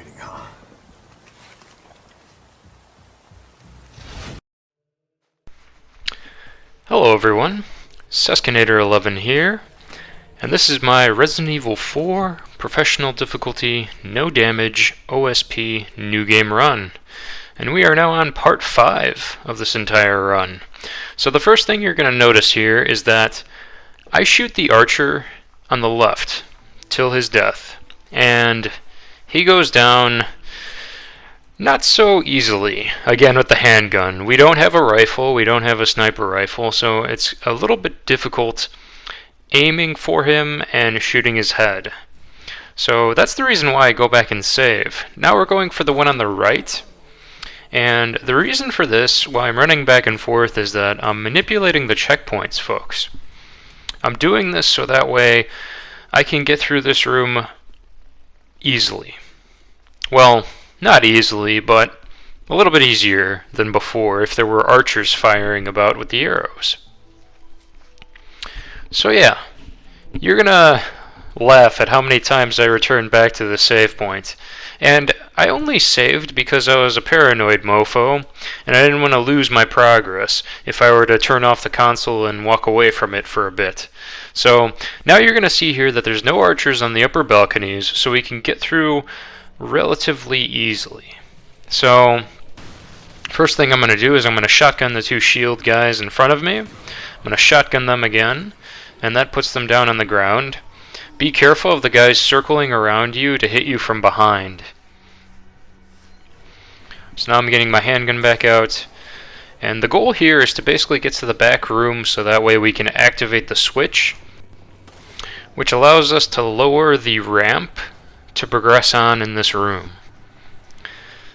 Frustrating, huh? Hello everyone, Seskinator11 here, and this is my Resident Evil 4 Professional Difficulty No Damage OSP New Game Run. And we are now on part 5 of this entire run. So the first thing you're going to notice here is that I shoot the archer on the left till his death, and he goes down not so easily, again with the handgun. We don't have a rifle, we don't have a sniper rifle, so it's a little bit difficult aiming for him and shooting his head. So that's the reason why I go back and save. Now we're going for the one on the right, and the reason for this, why I'm running back and forth, is that I'm manipulating the checkpoints, folks. I'm doing this so that way I can get through this room easily. Well, not easily, but a little bit easier than before if there were archers firing about with the arrows. So yeah, you're gonna laugh at how many times I returned back to the save point. And I only saved because I was a paranoid mofo, and I didn't want to lose my progress if I were to turn off the console and walk away from it for a bit. So now you're gonna see here that there's no archers on the upper balconies, so we can get through relatively easily. So first thing I'm going to do is I'm going to shotgun the two shield guys in front of me. I'm going to shotgun them again, and that puts them down on the ground. Be careful of the guys circling around you to hit you from behind. So now I'm getting my handgun back out, and the goal here is to basically get to the back room so that way we can activate the switch, which allows us to lower the ramp to progress on in this room.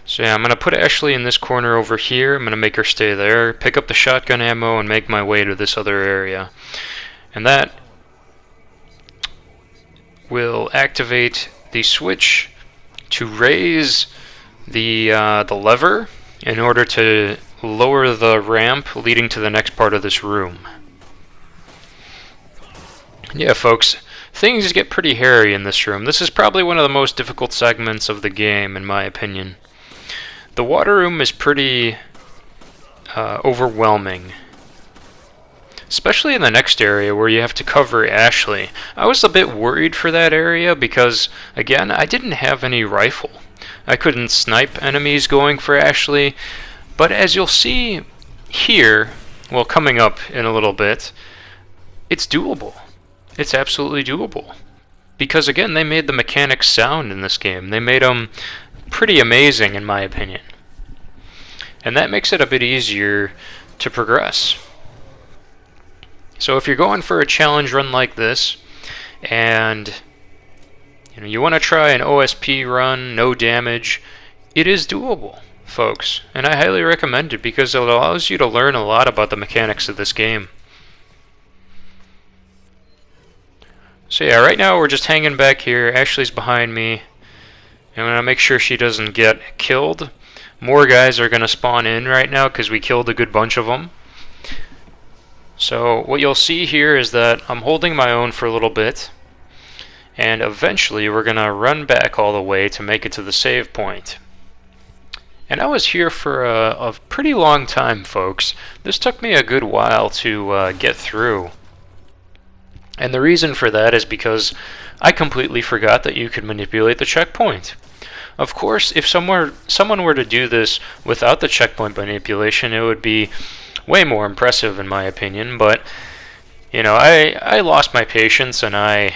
So yeah, I'm going to put Ashley in this corner over here. I'm going to make her stay there, pick up the shotgun ammo, and make my way to this other area. And that will activate the switch to raise the lever in order to lower the ramp leading to the next part of this room. Yeah, folks, things get pretty hairy in this room. This is probably one of the most difficult segments of the game, in my opinion. The water room is pretty overwhelming, especially in the next area where you have to cover Ashley. I was a bit worried for that area because, again, I didn't have any rifle. I couldn't snipe enemies going for Ashley, but as you'll see here, well, coming up in a little bit, it's doable. It's absolutely doable. Because again, they made the mechanics sound in this game. They made them pretty amazing in my opinion. And that makes it a bit easier to progress. So if you're going for a challenge run like this, and you want to try an OSP run, no damage, it is doable, folks. And I highly recommend it because it allows you to learn a lot about the mechanics of this game. So yeah, right now we're just hanging back here. Ashley's behind me. I'm going to make sure she doesn't get killed. More guys are going to spawn in right now because we killed a good bunch of them. So what you'll see here is that I'm holding my own for a little bit, and eventually we're going to run back all the way to make it to the save point. And I was here for a pretty long time, folks. This took me a good while to get through. And the reason for that is because I completely forgot that you could manipulate the checkpoint. Of course, if someone were to do this without the checkpoint manipulation, it would be way more impressive in my opinion, but I lost my patience and I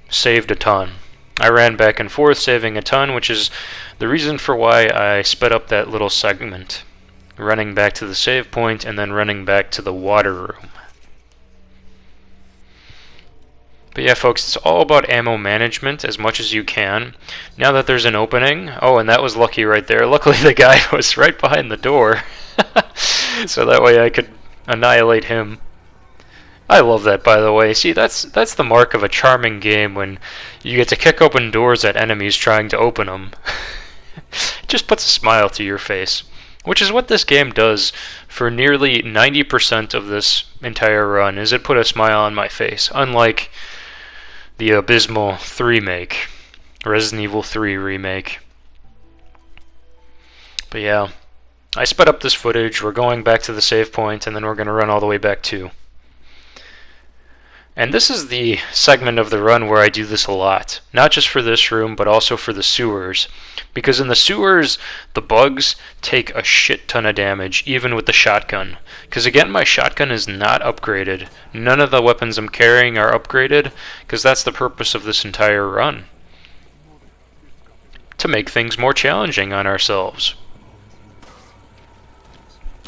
saved a ton. I ran back and forth saving a ton, which is the reason for why I sped up that little segment, running back to the save point and then running back to the water room. But yeah, folks, it's all about ammo management as much as you can. Now that there's an opening, oh, and that was lucky right there. Luckily the guy was right behind the door, so that way I could annihilate him. I love that, by the way. See, that's the mark of a charming game, when you get to kick open doors at enemies trying to open them. It just puts a smile to your face, which is what this game does for nearly 90% of this entire run, is it put a smile on my face, unlike the abysmal Resident Evil 3 remake. But yeah, I sped up this footage. We're going back to the save point, and then we're going to run all the way back too. And this is the segment of the run where I do this a lot. Not just for this room, but also for the sewers. Because in the sewers, the bugs take a shit ton of damage, even with the shotgun. Because again, my shotgun is not upgraded. None of the weapons I'm carrying are upgraded, because that's the purpose of this entire run. To make things more challenging on ourselves.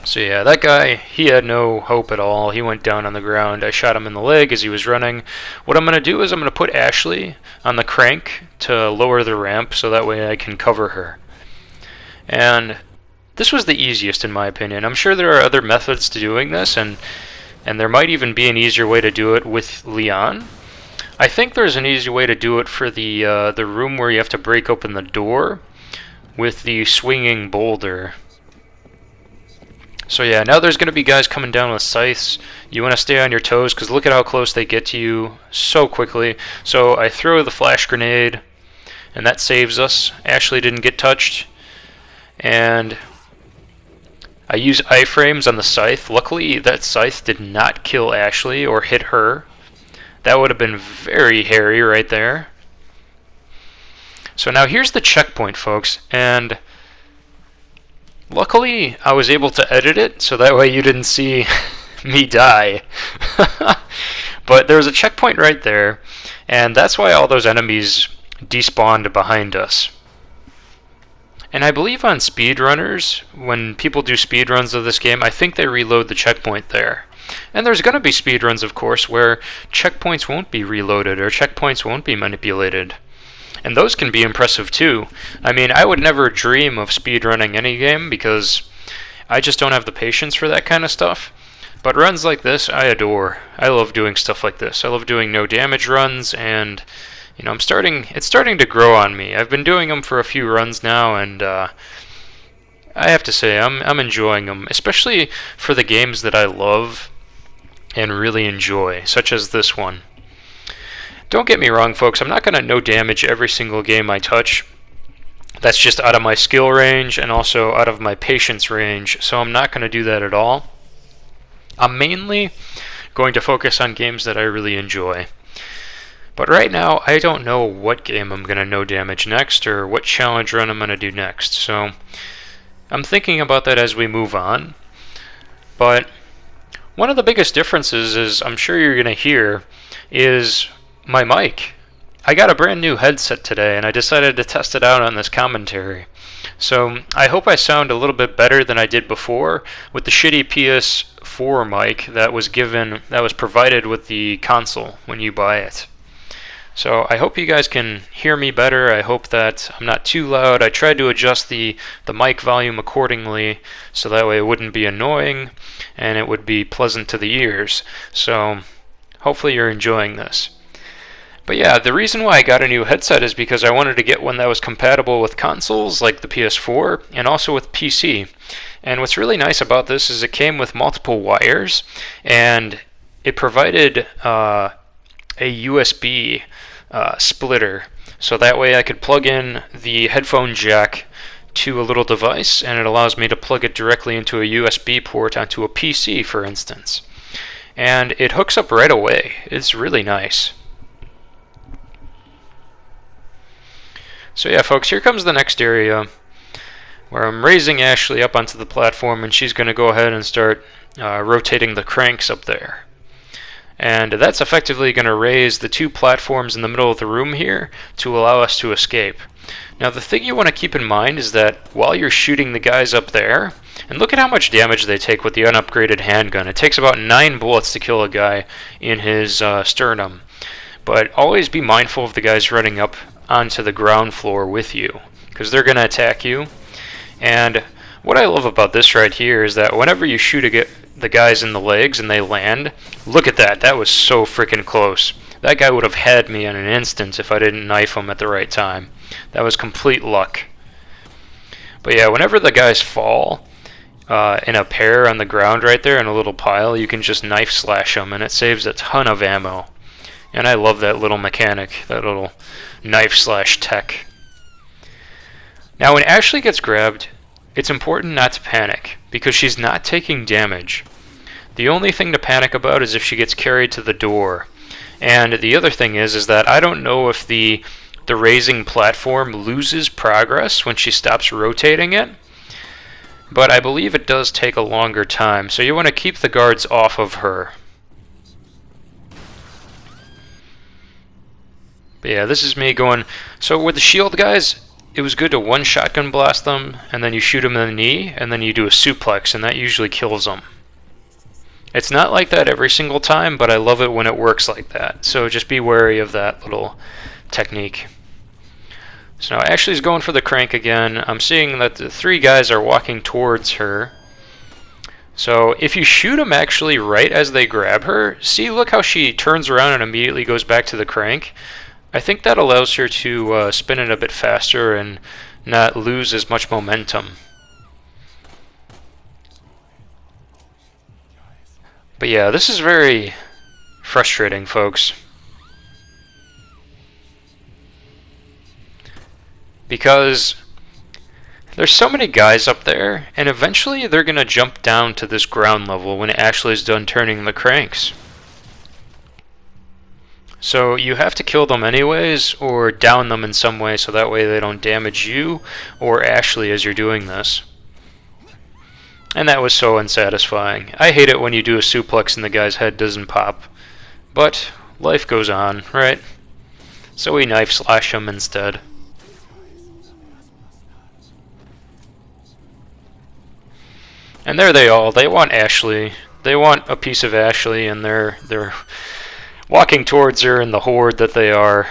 So yeah, that guy, he had no hope at all. He went down on the ground. I shot him in the leg as he was running. What I'm going to do is I'm going to put Ashley on the crank to lower the ramp so that way I can cover her. And this was the easiest in my opinion. I'm sure there are other methods to doing this, and there might even be an easier way to do it with Leon. I think there's an easier way to do it for the room where you have to break open the door with the swinging boulder. So yeah, now there's going to be guys coming down with scythes. You want to stay on your toes because look at how close they get to you so quickly. So I throw the flash grenade, and that saves us. Ashley didn't get touched. And I use iframes on the scythe. Luckily, that scythe did not kill Ashley or hit her. That would have been very hairy right there. So now here's the checkpoint, folks, and luckily I was able to edit it so that way you didn't see me die. But there was a checkpoint right there, and that's why all those enemies despawned behind us. And I believe on speedrunners, when people do speedruns of this game, I think they reload the checkpoint there. And there's going to be speedruns, of course, where checkpoints won't be reloaded or checkpoints won't be manipulated. And those can be impressive too. I mean, I would never dream of speedrunning any game because I just don't have the patience for that kind of stuff. But runs like this, I adore. I love doing stuff like this. I love doing no damage runs, and you know, it's starting to grow on me. I've been doing them for a few runs now, and I have to say I'm enjoying them, especially for the games that I love and really enjoy, such as this one. Don't get me wrong, folks, I'm not going to no damage every single game I touch. That's just out of my skill range and also out of my patience range, so I'm not going to do that at all. I'm mainly going to focus on games that I really enjoy. But right now, I don't know what game I'm going to no damage next or what challenge run I'm going to do next, so I'm thinking about that as we move on. But one of the biggest differences is, I'm sure you're going to hear, is my mic. I got a brand new headset today and I decided to test it out on this commentary. So I hope I sound a little bit better than I did before with the shitty PS4 mic that was provided with the console when you buy it. So I hope you guys can hear me better. I hope that I'm not too loud. I tried to adjust the mic volume accordingly so that way it wouldn't be annoying and it would be pleasant to the ears. So hopefully you're enjoying this. But yeah, the reason why I got a new headset is because I wanted to get one that was compatible with consoles like the PS4 and also with PC. And what's really nice about this is it came with multiple wires and it provided a USB splitter, so that way I could plug in the headphone jack to a little device and it allows me to plug it directly into a USB port onto a PC, for instance. And it hooks up right away. It's really nice. So yeah, folks, here comes the next area where I'm raising Ashley up onto the platform and she's going to go ahead and start rotating the cranks up there. And that's effectively going to raise the two platforms in the middle of the room here to allow us to escape. Now the thing you want to keep in mind is that while you're shooting the guys up there, and look at how much damage they take with the unupgraded handgun. It takes about 9 bullets to kill a guy in his sternum. But always be mindful of the guys running up onto the ground floor with you, because they're going to attack you. And what I love about this right here is that whenever you shoot the guys in the legs and they land, look at that, that was so freaking close. That guy would have had me in an instant if I didn't knife him at the right time. That was complete luck. But yeah, whenever the guys fall in a pair on the ground right there in a little pile, you can just knife slash them and it saves a ton of ammo. And I love that little mechanic, that little knife slash tech. Now when Ashley gets grabbed, it's important not to panic, because she's not taking damage. The only thing to panic about is if she gets carried to the door. And the other thing is that I don't know if the raising platform loses progress when she stops rotating it, but I believe it does take a longer time, so you want to keep the guards off of her. But yeah, this is me going, so with the shield guys, it was good to one shotgun blast them, and then you shoot them in the knee, and then you do a suplex, and that usually kills them. It's not like that every single time, but I love it when it works like that, so just be wary of that little technique. So now Ashley's going for the crank again. I'm seeing that the 3 guys are walking towards her. So if you shoot them actually right as they grab her, see, look how she turns around and immediately goes back to the crank. I think that allows her to spin it a bit faster and not lose as much momentum. But yeah, this is very frustrating, folks. Because there's so many guys up there, and eventually they're going to jump down to this ground level when Ashley's done turning the cranks. So you have to kill them anyways, or down them in some way so that way they don't damage you or Ashley as you're doing this. And that was so unsatisfying. I hate it when you do a suplex and the guy's head doesn't pop. But life goes on, right? So we knife slash him instead. And there they all. They want Ashley. They want a piece of Ashley, and they're walking towards her in the horde that they are.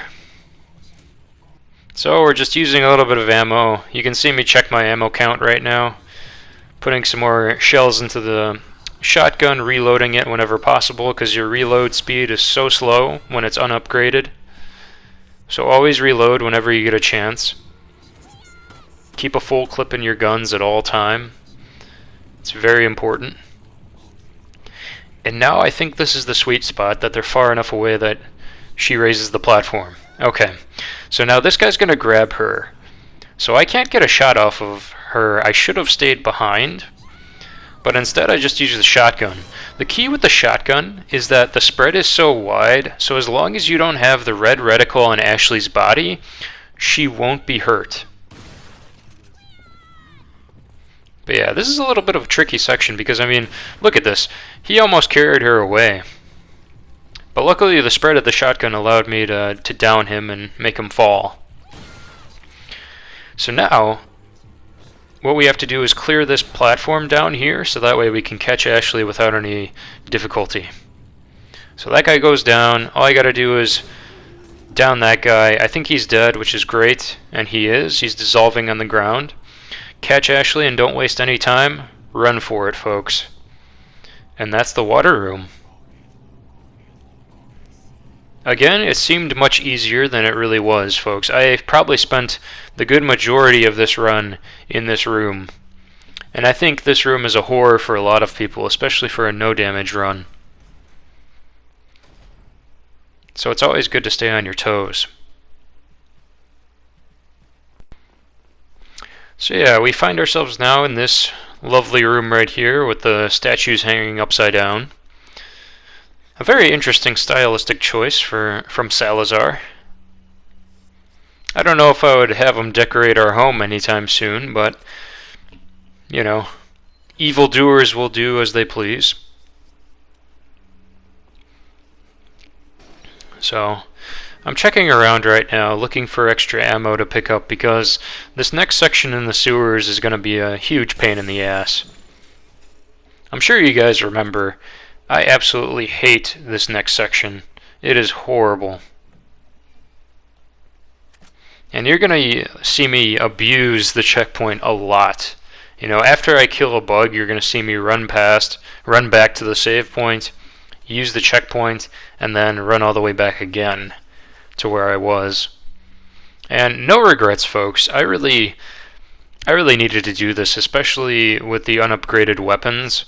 So we're just using a little bit of ammo. You can see me check my ammo count right now. Putting some more shells into the shotgun, reloading it whenever possible, because your reload speed is so slow when it's unupgraded. So always reload whenever you get a chance. Keep a full clip in your guns at all time. It's very important. And now I think this is the sweet spot, that they're far enough away that she raises the platform. Okay, so now this guy's going to grab her. So I can't get a shot off of her. I should have stayed behind, but instead I just used the shotgun. The key with the shotgun is that the spread is so wide, so as long as you don't have the red reticle on Ashley's body, she won't be hurt. But yeah, this is a little bit of a tricky section because, I mean, look at this. He almost carried her away. But luckily the spread of the shotgun allowed me to down him and make him fall. So now, what we have to do is clear this platform down here so that way we can catch Ashley without any difficulty. So that guy goes down. All I gotta do is down that guy. I think he's dead, which is great, and he is. He's dissolving on the ground. Catch Ashley and don't waste any time. Run for it, folks. And that's the water room. Again, it seemed much easier than it really was, folks. I probably spent the good majority of this run in this room. And I think this room is a horror for a lot of people, especially for a no-damage run. So it's always good to stay on your toes. So yeah, we find ourselves now in this lovely room right here with the statues hanging upside down. A very interesting stylistic choice from Salazar. I don't know if I would have him decorate our home anytime soon, but, you know, evildoers will do as they please. So, I'm checking around right now, looking for extra ammo to pick up because this next section in the sewers is going to be a huge pain in the ass. I'm sure you guys remember, I absolutely hate this next section. It is horrible. And you're going to see me abuse the checkpoint a lot. You know, after I kill a bug, you're going to see me run back to the save point, use the checkpoint, and then run all the way back again to where I was. And no regrets, folks. I really needed to do this, especially with the unupgraded weapons.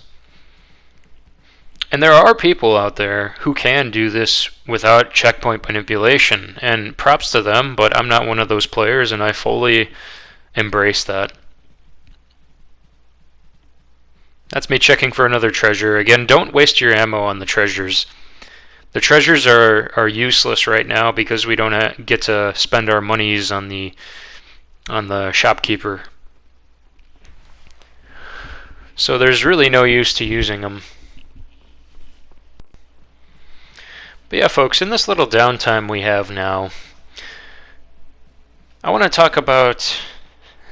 And there are people out there who can do this without checkpoint manipulation, and props to them, but I'm not one of those players, and I fully embrace that. That's me checking for another treasure. Again, don't waste your ammo on the treasures. The treasures are useless right now because we don't get to spend our monies on the shopkeeper. So there's really no use to using them. But yeah, folks, in this little downtime we have now, I want to talk about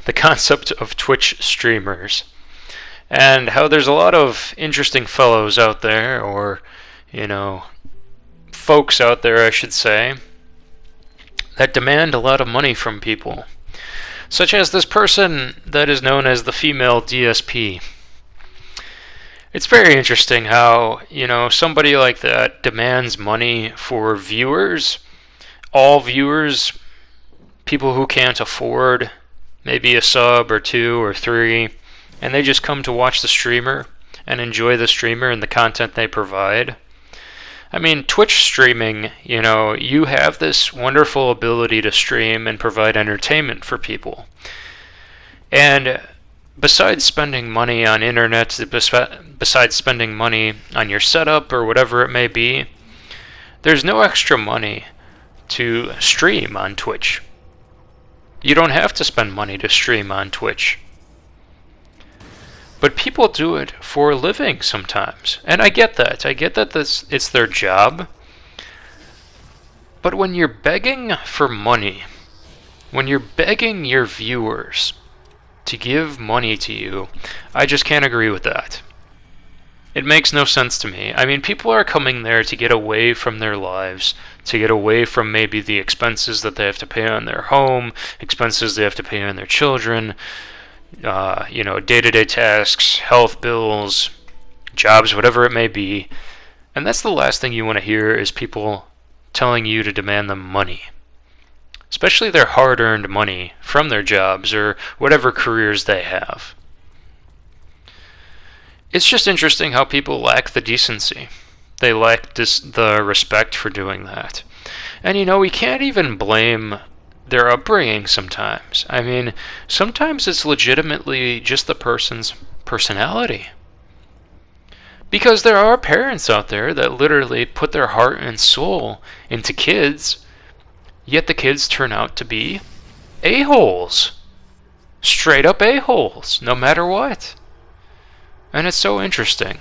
the concept of Twitch streamers and how there's a lot of interesting fellows out there, or, folks out there, I should say, that demand a lot of money from people, such as this person that is known as the female DSP. It's very interesting how, somebody like that demands money for viewers, all viewers, people who can't afford maybe a sub or 2 or 3, and they just come to watch the streamer and enjoy the streamer and the content they provide. I mean, Twitch streaming, you have this wonderful ability to stream and provide entertainment for people. And besides spending money on internet, besides spending money on your setup or whatever it may be, there's no extra money to stream on Twitch. You don't have to spend money to stream on Twitch. But people do it for a living sometimes. And I get that. I get that it's their job. But when you're begging for money, when you're begging your viewers to give money to you, I just can't agree with that. It makes no sense to me. I mean, people are coming there to get away from their lives, to get away from maybe the expenses that they have to pay on their home, expenses they have to pay on their children, day-to-day tasks, health bills, jobs, whatever it may be. And that's the last thing you want to hear, is people telling you to demand them money. Especially their hard-earned money from their jobs or whatever careers they have. It's just interesting how people lack the decency. They lack the respect for doing that. And we can't even blame their upbringing sometimes. I mean, sometimes it's legitimately just the person's personality. Because there are parents out there that literally put their heart and soul into kids, yet the kids turn out to be a-holes. Straight up a-holes, no matter what. And it's so interesting.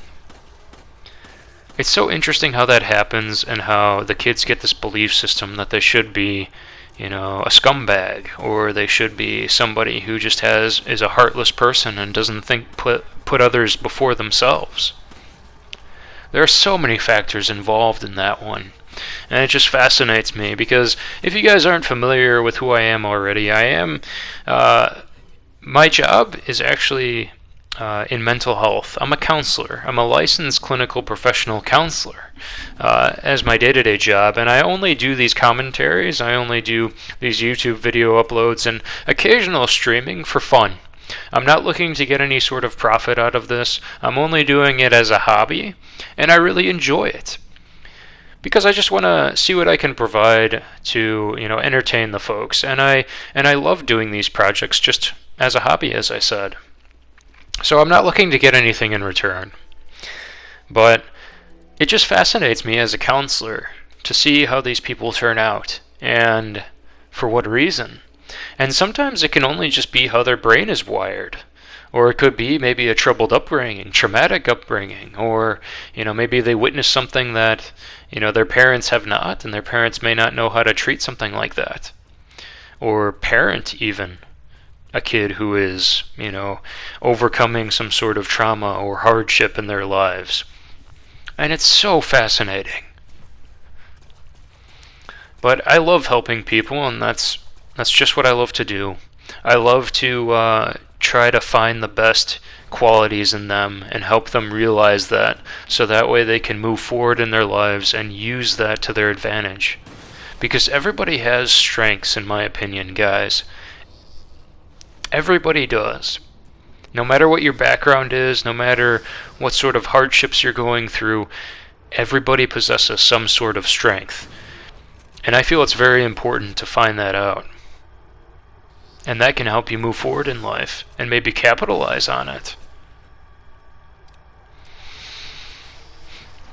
It's so interesting how that happens, and how the kids get this belief system that they should be, a scumbag, or they should be somebody who just is a heartless person and doesn't put others before themselves. There are so many factors involved in that one. And it just fascinates me, because if you guys aren't familiar with who I am already, my job is actually in mental health. I'm a counselor. I'm a licensed clinical professional counselor as my day-to-day job, and I only do these commentaries, I only do these YouTube video uploads and occasional streaming for fun. I'm not looking to get any sort of profit out of this. I'm only doing it as a hobby, and I really enjoy it. Because I just want to see what I can provide to, entertain the folks. And I love doing these projects just as a hobby, as I said. So I'm not looking to get anything in return. But it just fascinates me as a counselor to see how these people turn out, and for what reason. And sometimes it can only just be how their brain is wired. Or it could be maybe a troubled upbringing, traumatic upbringing, or, maybe they witnessed something that, their parents have not, and their parents may not know how to treat something like that. Or parent, even, a kid who is, overcoming some sort of trauma or hardship in their lives. And it's so fascinating. But I love helping people, and that's just what I love to do. I love to try to find the best qualities in them and help them realize that, so that way they can move forward in their lives and use that to their advantage. Because everybody has strengths, in my opinion, guys. Everybody does. No matter what your background is, no matter what sort of hardships you're going through, everybody possesses some sort of strength. And I feel it's very important to find that out. And that can help you move forward in life and maybe capitalize on it.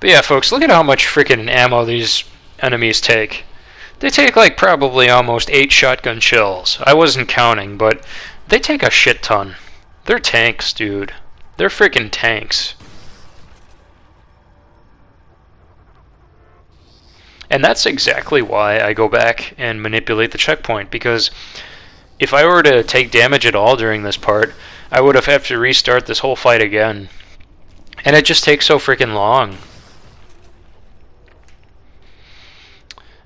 But yeah, folks, look at how much freaking ammo these enemies take. They take like probably almost 8 shotgun shells. I wasn't counting, but they take a shit ton. They're tanks, dude. They're freaking tanks. And that's exactly why I go back and manipulate the checkpoint, because if I were to take damage at all during this part, I would have had to restart this whole fight again. And it just takes so freaking long.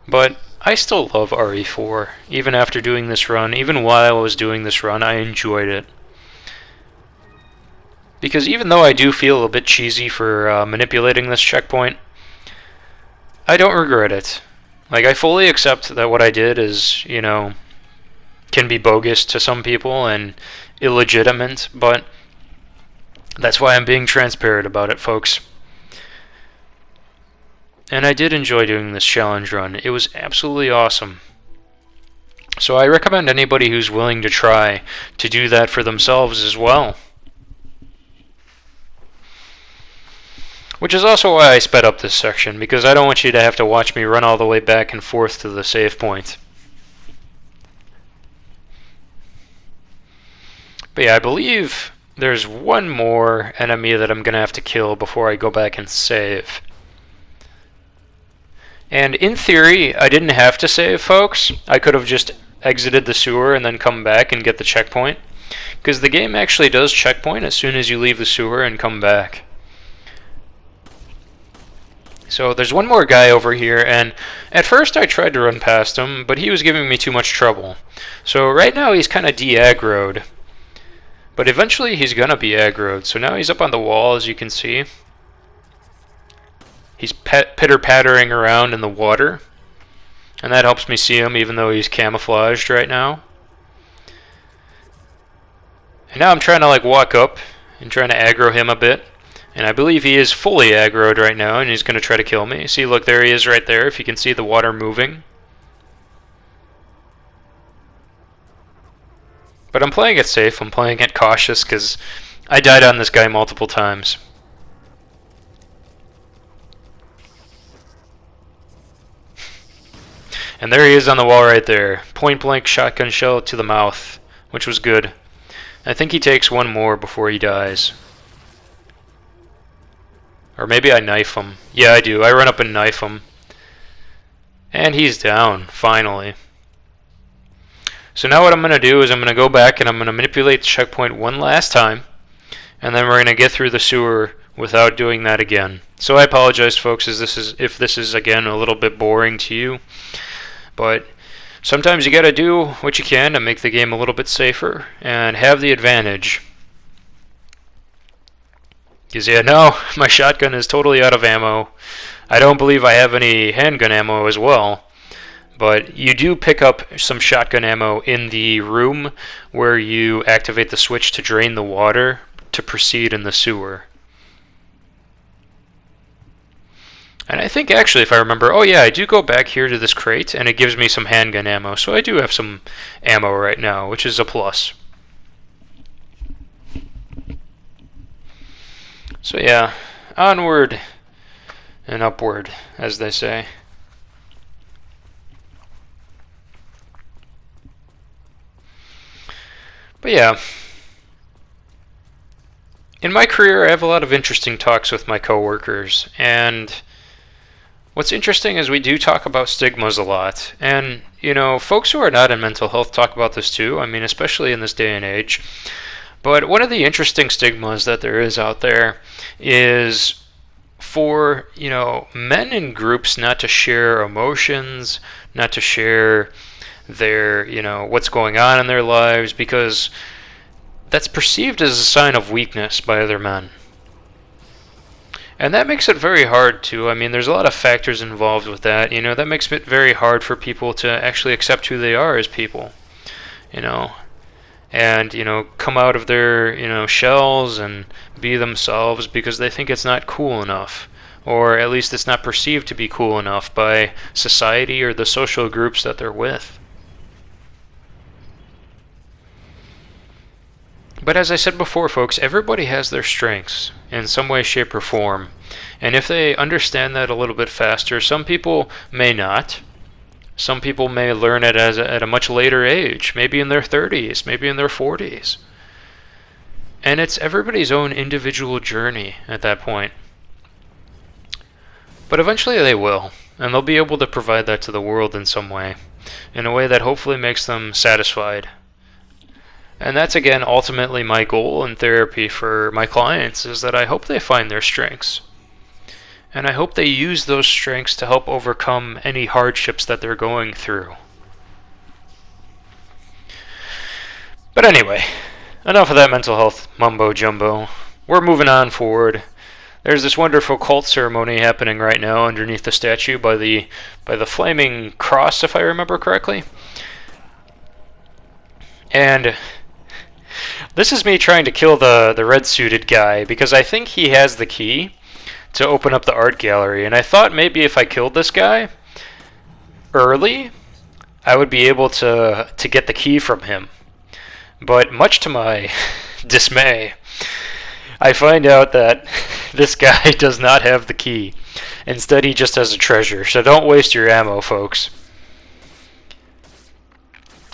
But I still love RE4. Even after doing this run, even while I was doing this run, I enjoyed it. Because even though I do feel a bit cheesy for manipulating this checkpoint, I don't regret it. Like, I fully accept that what I did is, you know, can be bogus to some people and illegitimate, but that's why I'm being transparent about it, folks. And I did enjoy doing this challenge run. It was absolutely awesome. So I recommend anybody who's willing to try to do that for themselves as well. Which is also why I sped up this section, because I don't want you to have to watch me run all the way back and forth to the save point. But yeah, I believe there's one more enemy that I'm going to have to kill before I go back and save. And in theory, I didn't have to save, folks. I could have just exited the sewer and then come back and get the checkpoint. Because the game actually does checkpoint as soon as you leave the sewer and come back. So there's one more guy over here, and at first I tried to run past him, but he was giving me too much trouble. So right now he's kind of de-aggroed. But eventually he's gonna be aggroed. So now he's up on the wall, as you can see. He's pitter-pattering around in the water. And that helps me see him, even though he's camouflaged right now. And now I'm trying to like walk up and trying to aggro him a bit. And I believe he is fully aggroed right now, and he's going to try to kill me. See, look, there he is right there, if you can see the water moving. But I'm playing it safe, I'm playing it cautious, because I died on this guy multiple times. And there he is on the wall right there. Point blank shotgun shell to the mouth, which was good. I think he takes one more before he dies. Or maybe I knife him. Yeah, I do. I run up and knife him. And he's down, finally. So now what I'm going to do is I'm going to go back and I'm going to manipulate the checkpoint one last time. And then we're going to get through the sewer without doing that again. So I apologize, folks, if this is again a little bit boring to you. But sometimes you got to do what you can to make the game a little bit safer and have the advantage. Because yeah, no, my shotgun is totally out of ammo. I don't believe I have any handgun ammo as well. But you do pick up some shotgun ammo in the room where you activate the switch to drain the water to proceed in the sewer. And I think actually, if I remember, oh yeah, I do go back here to this crate and it gives me some handgun ammo. So I do have some ammo right now, which is a plus. So yeah, onward and upward, as they say. But yeah, in my career I have a lot of interesting talks with my coworkers, and what's interesting is we do talk about stigmas a lot. And, you know, folks who are not in mental health talk about this too, I mean, especially in this day and age. But one of the interesting stigmas that there is out there is for, you know, men in groups not to share emotions, not to share their, you know, what's going on in their lives, because that's perceived as a sign of weakness by other men. And that makes it very hard to, I mean, there's a lot of factors involved with that, you know, that makes it very hard for people to actually accept who they are as people, you know. And, you know, come out of their, you know, shells and be themselves because they think it's not cool enough. Or at least it's not perceived to be cool enough by society or the social groups that they're with. But as I said before, folks, everybody has their strengths in some way, shape, or form. And if they understand that a little bit faster, some people may not. Some people may learn it at a much later age, maybe in their 30s, maybe in their 40s. And it's everybody's own individual journey at that point. But eventually they will, and they'll be able to provide that to the world in some way, in a way that hopefully makes them satisfied. And that's, again, ultimately my goal in therapy for my clients, is that I hope they find their strengths. And I hope they use those strengths to help overcome any hardships that they're going through. But anyway, enough of that mental health mumbo-jumbo. We're moving on forward. There's this wonderful cult ceremony happening right now underneath the statue by the flaming cross, if I remember correctly. And this is me trying to kill the red-suited guy, because I think he has the key to open up the art gallery, and I thought maybe if I killed this guy early, I would be able to get the key from him. But much to my dismay, I find out that this guy does not have the key. Instead, he just has a treasure, so don't waste your ammo, folks.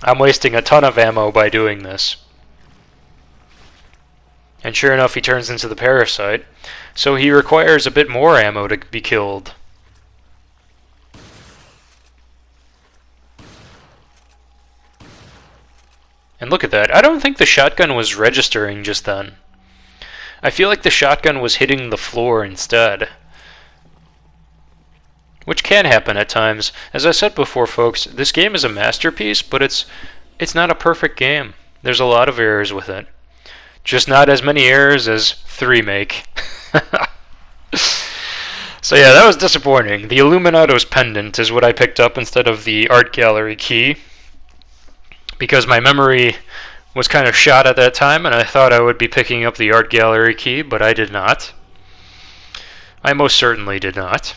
I'm wasting a ton of ammo by doing this. And sure enough, he turns into the parasite, so he requires a bit more ammo to be killed. And look at that. I don't think the shotgun was registering just then. I feel like the shotgun was hitting the floor instead. Which can happen at times. As I said before, folks, this game is a masterpiece, but it's not a perfect game. There's a lot of errors with it. Just not as many errors as 3 make. So yeah, that was disappointing. The Illuminato's pendant is what I picked up instead of the art gallery key, because my memory was kind of shot at that time, and I thought I would be picking up the art gallery key, but I did not. I most certainly did not.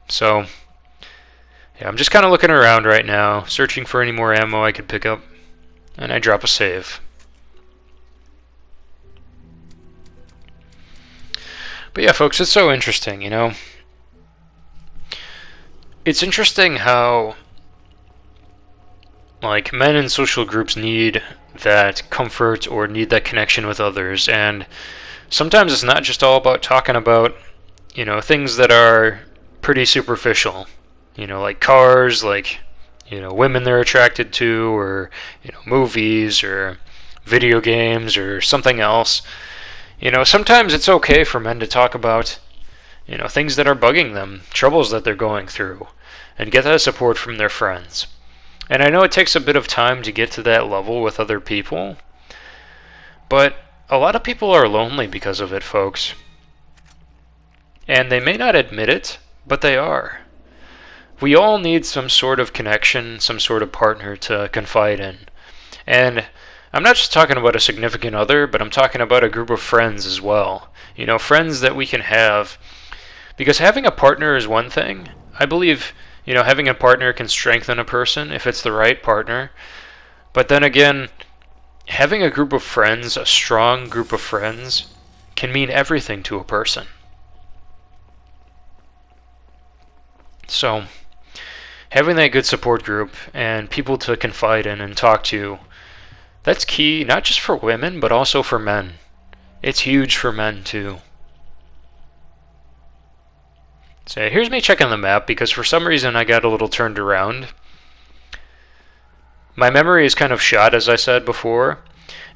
So, yeah, I'm just kind of looking around right now, searching for any more ammo I could pick up, and I drop a save. But yeah, folks, it's so interesting, you know. It's interesting how, like, men in social groups need that comfort or need that connection with others, and sometimes it's not just all about talking about, you know, things that are pretty superficial, you know, like cars, like, you know, women they're attracted to, or, you know, movies, or video games, or something else. You know, sometimes it's okay for men to talk about, you know, things that are bugging them, troubles that they're going through, and get that support from their friends. And I know it takes a bit of time to get to that level with other people, but a lot of people are lonely because of it, folks. And they may not admit it, but they are. We all need some sort of connection, some sort of partner to confide in. And I'm not just talking about a significant other, but I'm talking about a group of friends as well. You know, friends that we can have. Because having a partner is one thing. I believe, you know, having a partner can strengthen a person if it's the right partner. But then again, having a group of friends, a strong group of friends, can mean everything to a person. So, having that good support group and people to confide in and talk to, that's key, not just for women, but also for men. It's huge for men, too. So here's me checking the map, because for some reason I got a little turned around. My memory is kind of shot, as I said before,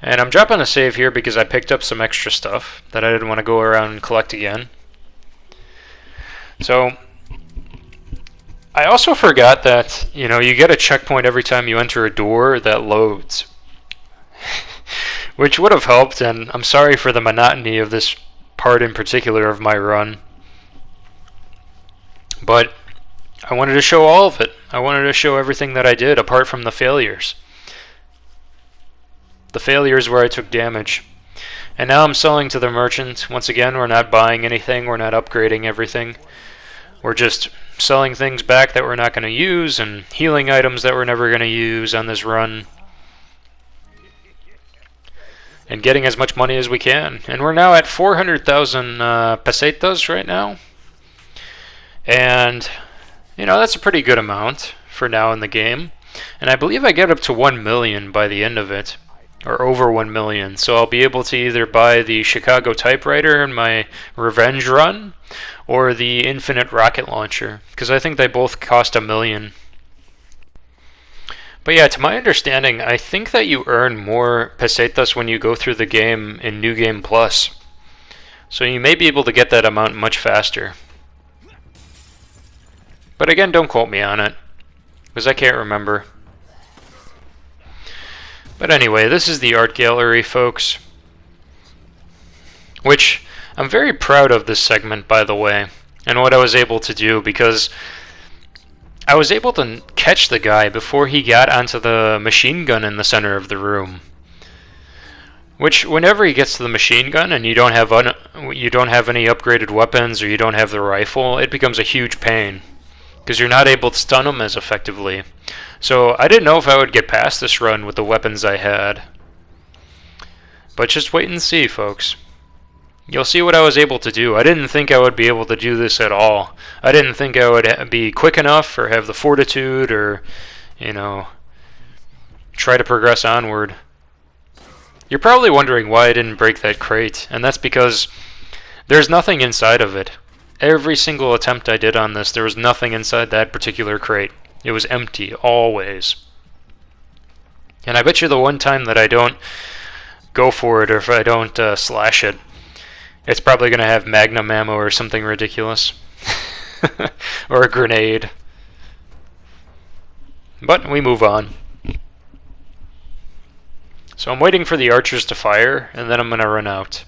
and I'm dropping a save here because I picked up some extra stuff that I didn't want to go around and collect again. So, I also forgot that, you know, you get a checkpoint every time you enter a door that loads. Which would have helped, and I'm sorry for the monotony of this part in particular of my run. But I wanted to show all of it. I wanted to show everything that I did, apart from the failures. The failures where I took damage. And now I'm selling to the merchant. Once again, we're not buying anything, we're not upgrading everything. We're just selling things back that we're not going to use, and healing items that we're never going to use on this run. and getting as much money as we can. And we're now at 400,000 pesetas right now. And, you know, that's a pretty good amount for now in the game. And I believe I get up to 1 million by the end of it, or over 1 million. So I'll be able to either buy the Chicago typewriter in my revenge run, or the infinite rocket launcher, because I think they both cost 1 million. But yeah, to my understanding, I think that you earn more pesetas when you go through the game in New Game Plus. So you may be able to get that amount much faster. But again, don't quote me on it, because I can't remember. But anyway, this is the art gallery, folks. Which, I'm very proud of this segment, by the way, and what I was able to do, because I was able to catch the guy before he got onto the machine gun in the center of the room. Which, whenever he gets to the machine gun and you don't have any upgraded weapons, or you don't have the rifle, it becomes a huge pain, because you're not able to stun him as effectively. So I didn't know if I would get past this run with the weapons I had. But just wait and see, folks. You'll see what I was able to do. I didn't think I would be able to do this at all. I didn't think I would be quick enough, or have the fortitude, or, you know, try to progress onward. You're probably wondering why I didn't break that crate, and that's because there's nothing inside of it. Every single attempt I did on this, there was nothing inside that particular crate. It was empty, always. And I bet you the one time that I don't go for it, or if I don't slash it, it's probably going to have magnum ammo or something ridiculous. Or a grenade. But we move on. So I'm waiting for the archers to fire, and then I'm going to run out.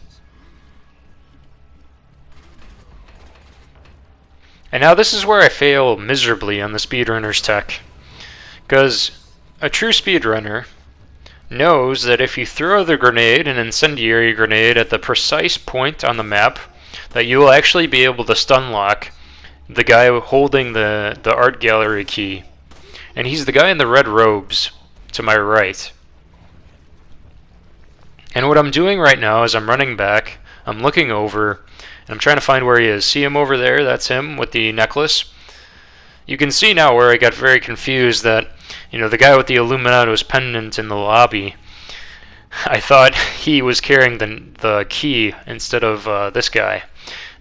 And now this is where I fail miserably on the speedrunner's tech. Because a true speedrunner knows that if you throw the grenade, an incendiary grenade, at the precise point on the map, that you will actually be able to stun lock the guy holding the art gallery key. And he's the guy in the red robes to my right. And what I'm doing right now is I'm running back, I'm looking over, and I'm trying to find where he is. See him over there? That's him with the necklace. You can see now where I got very confused that, you know, the guy with the Illuminatus pendant in the lobby, I thought he was carrying the key instead of this guy.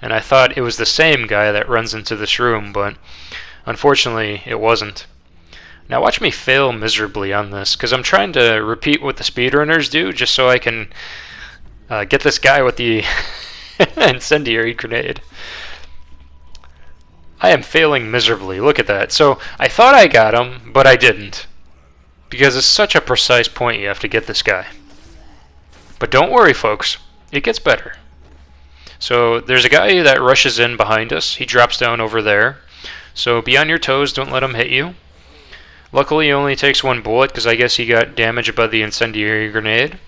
And I thought it was the same guy that runs into this room, but unfortunately it wasn't. Now watch me fail miserably on this, because I'm trying to repeat what the speedrunners do, just so I can get this guy with the incendiary grenade. I am failing miserably. Look at that. So I thought I got him, but I didn't, because it's such a precise point you have to get this guy. But don't worry, folks. It gets better. So there's a guy that rushes in behind us. He drops down over there. So be on your toes. Don't let him hit you. Luckily, he only takes one bullet, because I guess he got damaged by the incendiary grenade.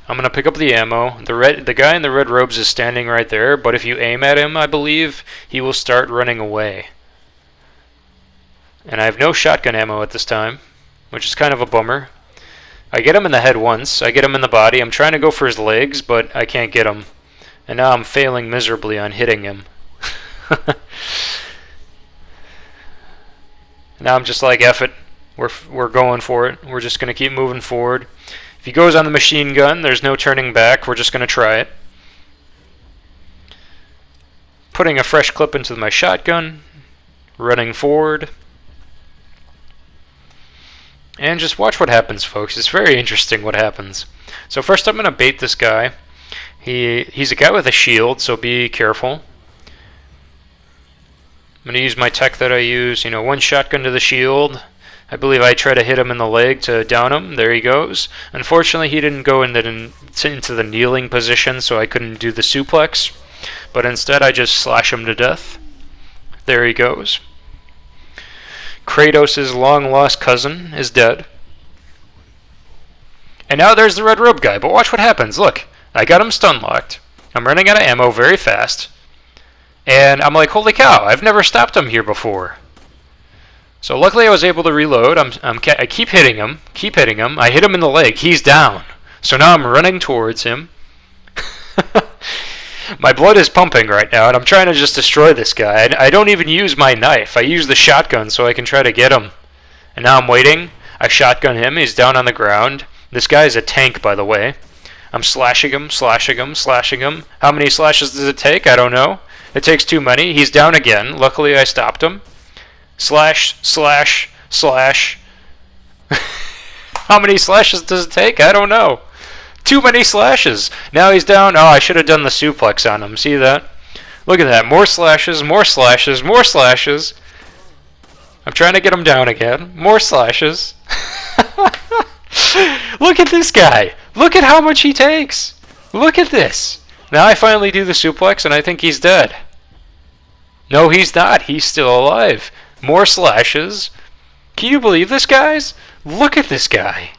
I'm going to pick up the ammo. The guy in the red robes is standing right there, but if you aim at him, I believe, he will start running away. And I have no shotgun ammo at this time, which is kind of a bummer. I get him in the head once. I get him in the body. I'm trying to go for his legs, but I can't get him. And now I'm failing miserably on hitting him. Now I'm just like, F it. We're going for it. We're just going to keep moving forward. If he goes on the machine gun, there's no turning back. We're just going to try it. Putting a fresh clip into my shotgun. Running forward. And just watch what happens, folks. It's very interesting what happens. So first I'm going to bait this guy. He's a guy with a shield, so be careful. I'm going to use my tech that I use. You know, one shotgun to the shield. I believe I try to hit him in the leg to down him. There he goes. Unfortunately, he didn't go into the kneeling position, so I couldn't do the suplex. But instead, I just slash him to death. There he goes. Kratos' long-lost cousin is dead. And now there's the red robe guy, but watch what happens. Look, I got him stun-locked. I'm running out of ammo very fast. And I'm like, holy cow, I've never stopped him here before. So luckily I was able to reload. I keep hitting him. I hit him in the leg. He's down. So now I'm running towards him. My blood is pumping right now, and I'm trying to just destroy this guy. I don't even use my knife. I use the shotgun so I can try to get him. And now I'm waiting. I shotgun him. He's down on the ground. This guy is a tank, by the way. I'm slashing him. How many slashes does it take? I don't know. It takes too many. He's down again. Luckily, I stopped him. Slash. How many slashes does it take? I don't know. Too many slashes. Now he's down. Oh, I should have done the suplex on him. See that? Look at that. More slashes. I'm trying to get him down again. More slashes. Look at this guy. Look at how much he takes. Look at this. Now I finally do the suplex and I think he's dead. No, he's not. He's still alive. More slashes. Can you believe this, guys? Look at this guy.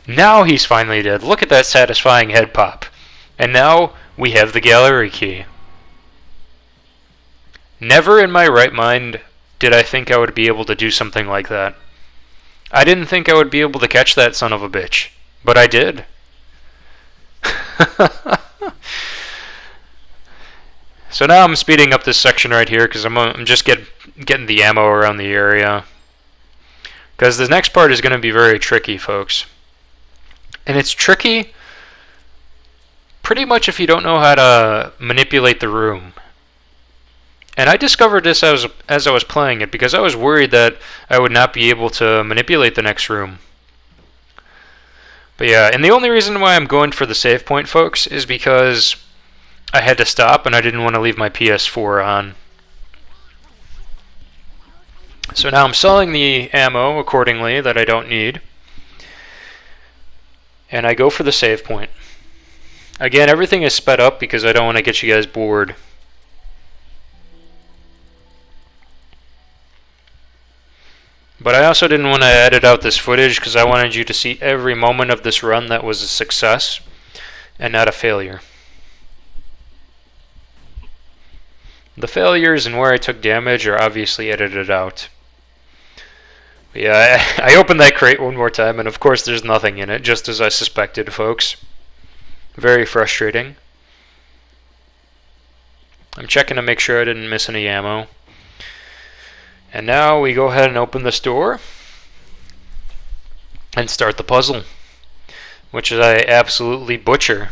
Now he's finally dead. Look at that satisfying head pop. And now we have the gallery key. Never in my right mind did I think I would be able to do something like that. I didn't think I would be able to catch that son of a bitch. But I did. So now I'm speeding up this section right here because I'm just getting the ammo around the area. Because the next part is going to be very tricky, folks. And it's tricky pretty much if you don't know how to manipulate the room. And I discovered this as I was playing it because I was worried that I would not be able to manipulate the next room. But yeah, and the only reason why I'm going for the save point, folks, is because I had to stop and I didn't want to leave my PS4 on. So now I'm selling the ammo accordingly that I don't need. And I go for the save point. Again, everything is sped up because I don't want to get you guys bored. But I also didn't want to edit out this footage because I wanted you to see every moment of this run that was a success and not a failure. The failures and where I took damage are obviously edited out. But yeah, I opened that crate one more time and of course there's nothing in it, just as I suspected, folks. Very frustrating. I'm checking to make sure I didn't miss any ammo. And now we go ahead and open this door and start the puzzle, which I absolutely butcher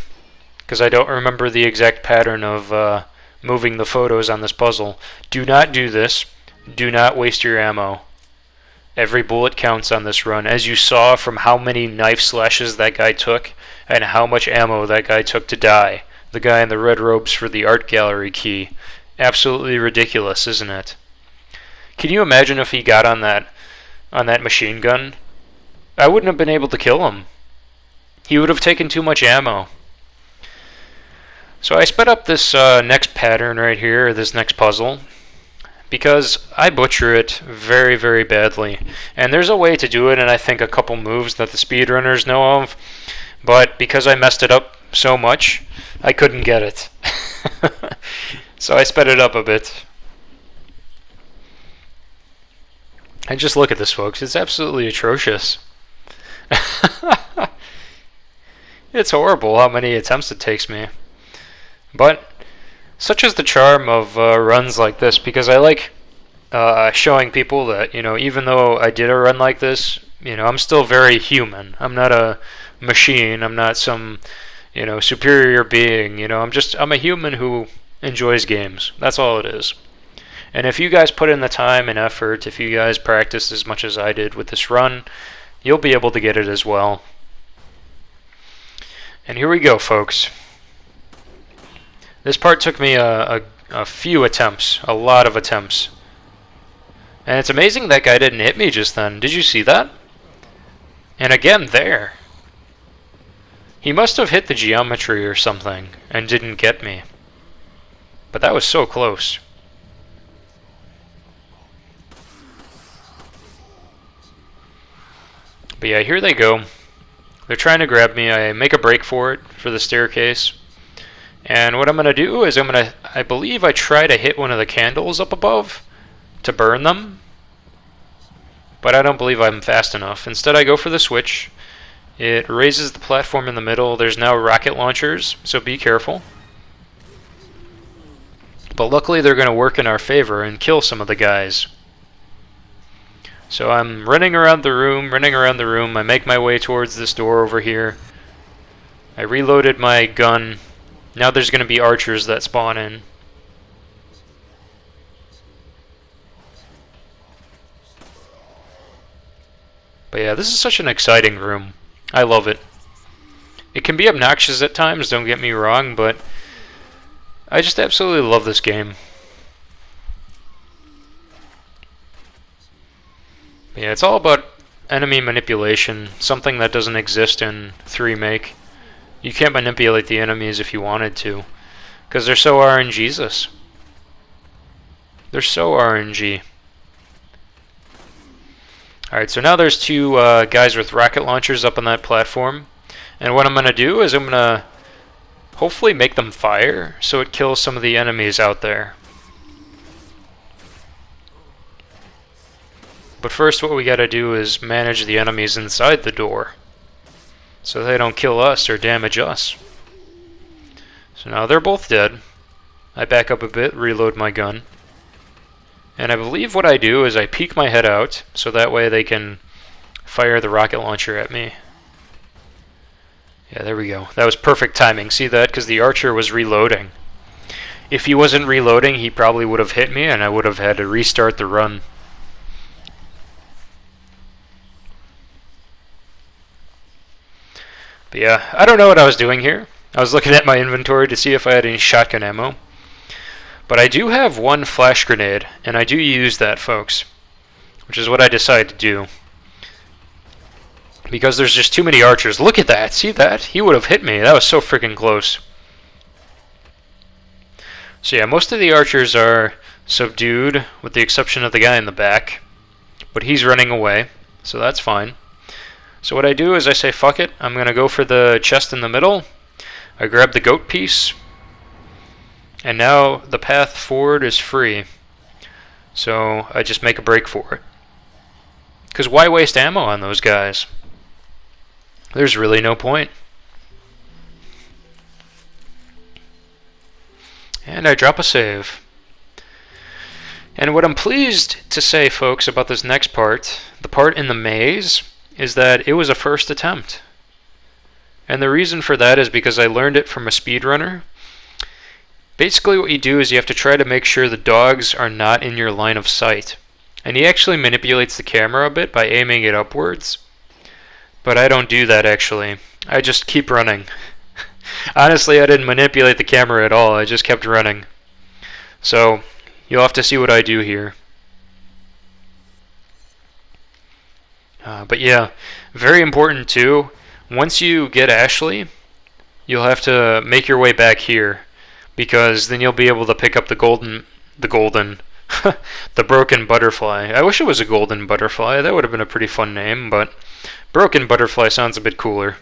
because I don't remember the exact pattern of moving the photos on this puzzle. Do not do this. Do not waste your ammo. Every bullet counts on this run, as you saw from how many knife slashes that guy took and how much ammo that guy took to die. The guy in the red robes for the art gallery key. Absolutely ridiculous, isn't it? Can you imagine if he got on that machine gun? I wouldn't have been able to kill him. He would have taken too much ammo. So I sped up this next pattern right here, this next puzzle, because I butcher it very, very badly. And there's a way to do it, and I think a couple moves that the speedrunners know of, but because I messed it up so much, I couldn't get it. So I sped it up a bit. And just look at this, folks. It's absolutely atrocious. It's horrible how many attempts it takes me. But such is the charm of runs like this, because I like showing people that, even though I did a run like this, I'm still very human. I'm not a machine. I'm not some, superior being. I'm a human who enjoys games. That's all it is. And if you guys put in the time and effort, if you guys practice as much as I did with this run, you'll be able to get it as well. And here we go, folks. This part took me a few attempts, a lot of attempts. And it's amazing that guy didn't hit me just then. Did you see that? And again, there. He must have hit the geometry or something and didn't get me. But that was so close. But yeah, here they go. They're trying to grab me. I make a break for it, for the staircase. And what I'm going to do is I believe I try to hit one of the candles up above to burn them. but I don't believe I'm fast enough. Instead, I go for the switch. It raises the platform in the middle. There's now rocket launchers, so be careful. But luckily they're going to work in our favor and kill some of the guys. So I'm running around the room. I make my way towards this door over here. I reloaded my gun. Now there's going to be archers that spawn in. But yeah, this is such an exciting room. I love it. It can be obnoxious at times, don't get me wrong, but I just absolutely love this game. But yeah, it's all about enemy manipulation, something that doesn't exist in 3 Make. You can't manipulate the enemies if you wanted to, because they're so RNGesus. They're so RNG. Alright, so now there's 2 guys with rocket launchers up on that platform. And what I'm going to do is I'm going to hopefully make them fire so it kills some of the enemies out there. But first what we got to do is manage the enemies inside the door so they don't kill us or damage us. So now they're both dead. I back up a bit, reload my gun. And I believe what I do is I peek my head out so that way they can fire the rocket launcher at me. Yeah, there we go. That was perfect timing. See that? Because the archer was reloading. If he wasn't reloading, he probably would have hit me and I would have had to restart the run. But yeah, I don't know what I was doing here. I was looking at my inventory to see if I had any shotgun ammo. But I do have 1 flash grenade, and I do use that, folks. Which is what I decided to do. Because there's just too many archers. Look at that! See that? He would have hit me. That was so freaking close. So yeah, most of the archers are subdued, with the exception of the guy in the back. But he's running away, so that's fine. So what I do is I say, fuck it, I'm going to go for the chest in the middle. I grab the goat piece. And now the path forward is free. So I just make a break for it. Because why waste ammo on those guys? There's really no point. And I drop a save. And what I'm pleased to say, folks, about this next part, the part in the maze, is that it was a first attempt. And the reason for that is because I learned it from a speedrunner. Basically what you do is you have to try to make sure the dogs are not in your line of sight. And he actually manipulates the camera a bit by aiming it upwards. But I don't do that actually. I just keep running. Honestly, I didn't manipulate the camera at all. I just kept running. So you'll have to see what I do here. But yeah, very important too. Once you get Ashley, you'll have to make your way back here, because then you'll be able to pick up the broken butterfly. I wish it was a golden butterfly. That would have been a pretty fun name, but broken butterfly sounds a bit cooler.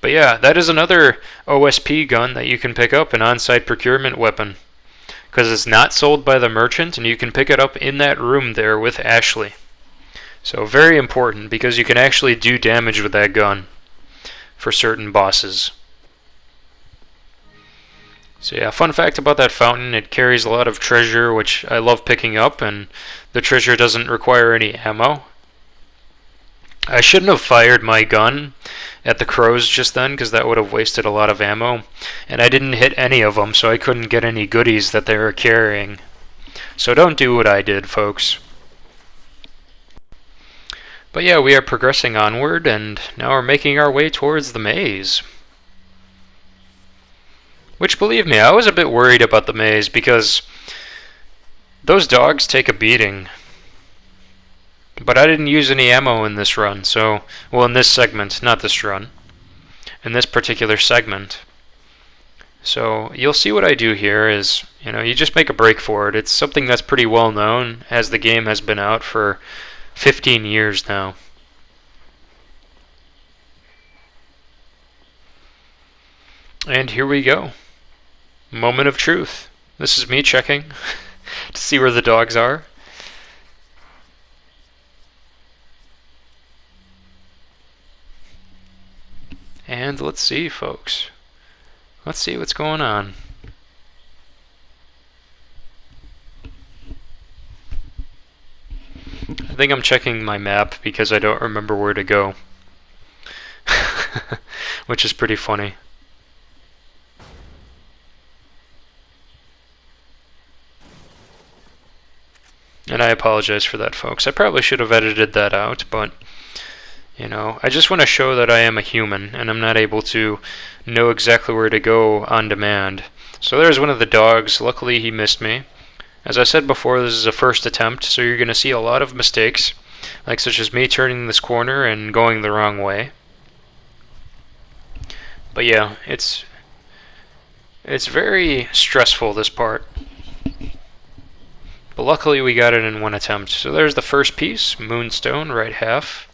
But yeah, that is another OSP gun that you can pick up, an on-site procurement weapon, because it's not sold by the merchant, and you can pick it up in that room there with Ashley. So very important, because you can actually do damage with that gun for certain bosses. So yeah, fun fact about that fountain, it carries a lot of treasure, which I love picking up, and the treasure doesn't require any ammo. I shouldn't have fired my gun at the crows just then, because that would have wasted a lot of ammo, and I didn't hit any of them, so I couldn't get any goodies that they were carrying. So don't do what I did, folks. But yeah, we are progressing onward, and now we're making our way towards the maze. Which, believe me, I was a bit worried about the maze, because those dogs take a beating. But I didn't use any ammo in this run, so... Well, in this segment, not this run. In this particular segment. So, you'll see what I do here is, you just make a break for it. It's something that's pretty well known, as the game has been out for 15 years now. And here we go. Moment of truth. This is me checking to see where the dogs are. And let's see, folks. Let's see what's going on. I think I'm checking my map because I don't remember where to go. Which is pretty funny. And I apologize for that, folks. I probably should have edited that out, but you know, I just want to show that I am a human and I'm not able to know exactly where to go on demand. So there's one of the dogs. Luckily he missed me. As I said before, this is a first attempt, so you're going to see a lot of mistakes, like such as me turning this corner and going the wrong way. But yeah, it's very stressful, this part. But luckily we got it in one attempt. So there's the first piece, moonstone, right half.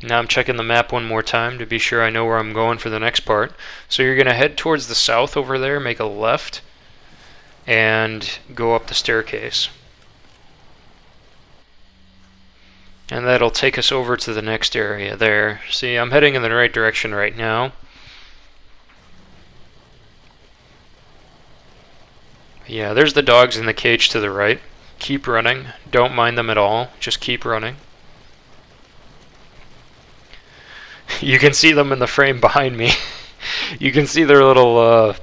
Now I'm checking the map one more time to be sure I know where I'm going for the next part. So you're going to head towards the south over there, make a left, and go up the staircase. And that'll take us over to the next area there. See, I'm heading in the right direction right now. Yeah, there's the dogs in the cage to the right. Keep running. Don't mind them at all. Just keep running. You can see them in the frame behind me. You can see their little,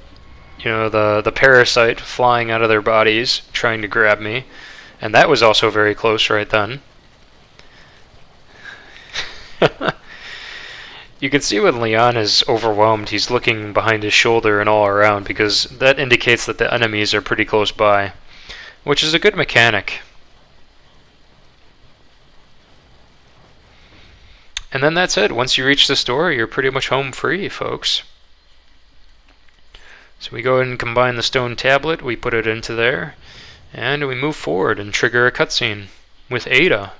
you know, the parasite flying out of their bodies, trying to grab me. And that was also very close right then. You can see when Leon is overwhelmed, he's looking behind his shoulder and all around, because that indicates that the enemies are pretty close by, which is a good mechanic. And then that's it. Once you reach the store, you're pretty much home free, folks. So we go ahead and combine the stone tablet, we put it into there, and we move forward and trigger a cutscene with Ada.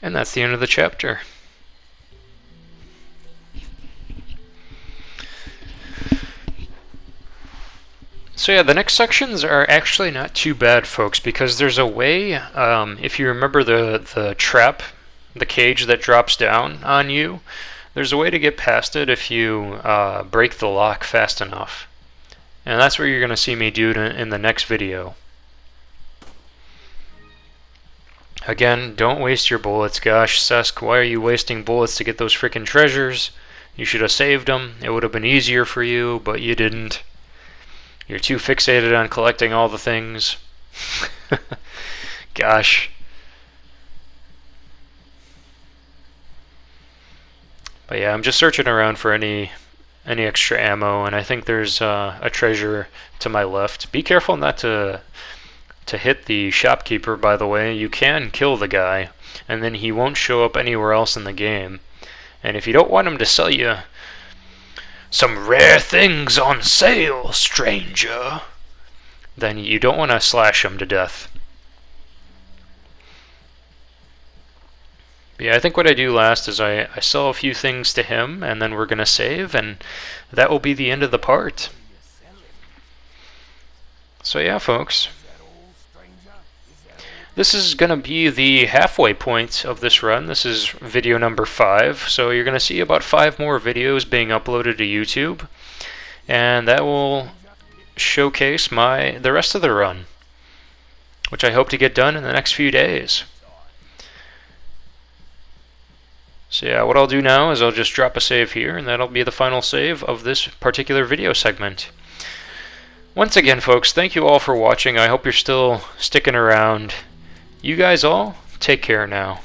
And that's the end of the chapter. So yeah, the next sections are actually not too bad, folks, because there's a way, if you remember the trap, the cage that drops down on you, there's a way to get past it if you break the lock fast enough. And that's what you're going to see me do in the next video. Again, don't waste your bullets. Gosh, Sesk, why are you wasting bullets to get those frickin' treasures? You should have saved them. It would have been easier for you, but you didn't. You're too fixated on collecting all the things. Gosh. But yeah, I'm just searching around for any extra ammo, and I think there's a treasure to my left. Be careful not to hit the shopkeeper, by the way. You can kill the guy, and then he won't show up anywhere else in the game. And if you don't want him to sell you some rare things on sale, stranger, then you don't want to slash him to death. But yeah, I think what I do last is I sell a few things to him, and then we're going to save, and that will be the end of the part. So yeah, folks. This is going to be the halfway point of this run. This is video number 5, so you're going to see about 5 more videos being uploaded to YouTube, and that will showcase the rest of the run, which I hope to get done in the next few days. So yeah, what I'll do now is I'll just drop a save here, and that'll be the final save of this particular video segment. Once again, folks, thank you all for watching. I hope you're still sticking around. You guys all, take care now.